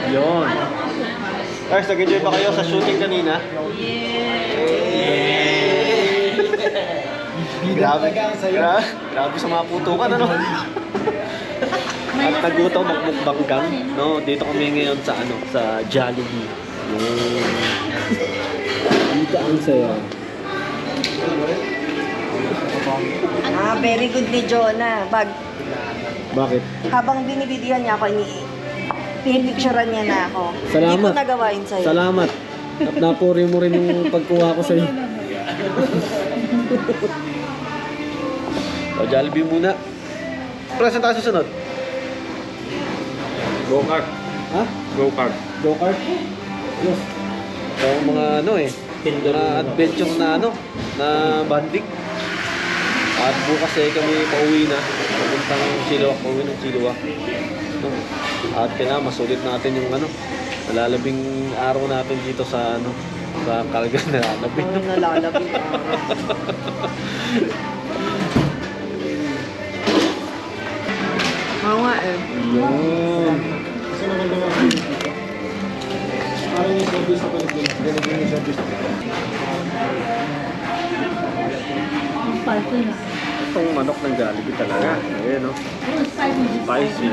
Yun. Guys, nag-enjoy pa kayo sa shooting kanina? Grabe sa mga putukan, ano? At nagutom magmukbanggang, no? Dito kami ngayon sa sa Jollibee. Dito ang saya. Very good ni Jonah. Bakit? Habang binibidyohan niya ako, pinipicturean niya na ako. Salamat. Hindi ko nagawain sa'yo. Salamat. At napuri mo rin yung pagkuha ko sa'yo. So, Jollibee muna. Present tayo susunod. Go-kart. Ha? Go-kart. Go-kart? Yes. So, mga mga adventure na banding. At bukas kami pauwi na. Papuntang Chilliwack, pauwi ng Chilliwack. No? At kailangan masulit natin yung nalalabing araw natin dito sa sa Calgary nalalabing. Nalalabing. Oo nga Yun. Kasi naman naman parang yung service na paligid. Ganun yung service. Itong manok ng Jollibee talaga. Ayan, no? Spicy.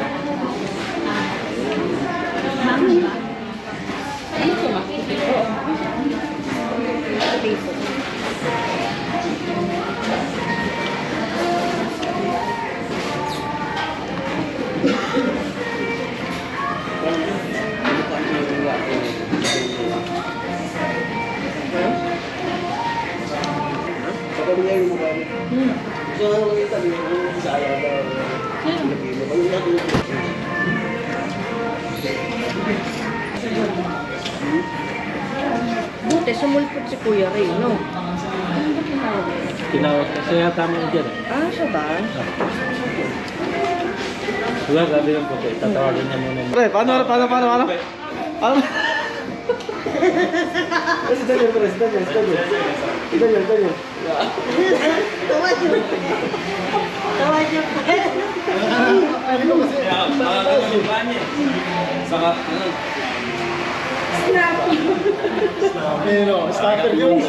Buti, sumulpot si Kuya Ray, no? Tinawag kasi yata mo dyan. Ah, siya ba? Wala, gabi lang po. Tatawagin niya muna. Pre, paano? Paano? Daniel. Tawad yun. Saka, Pero, starter yun.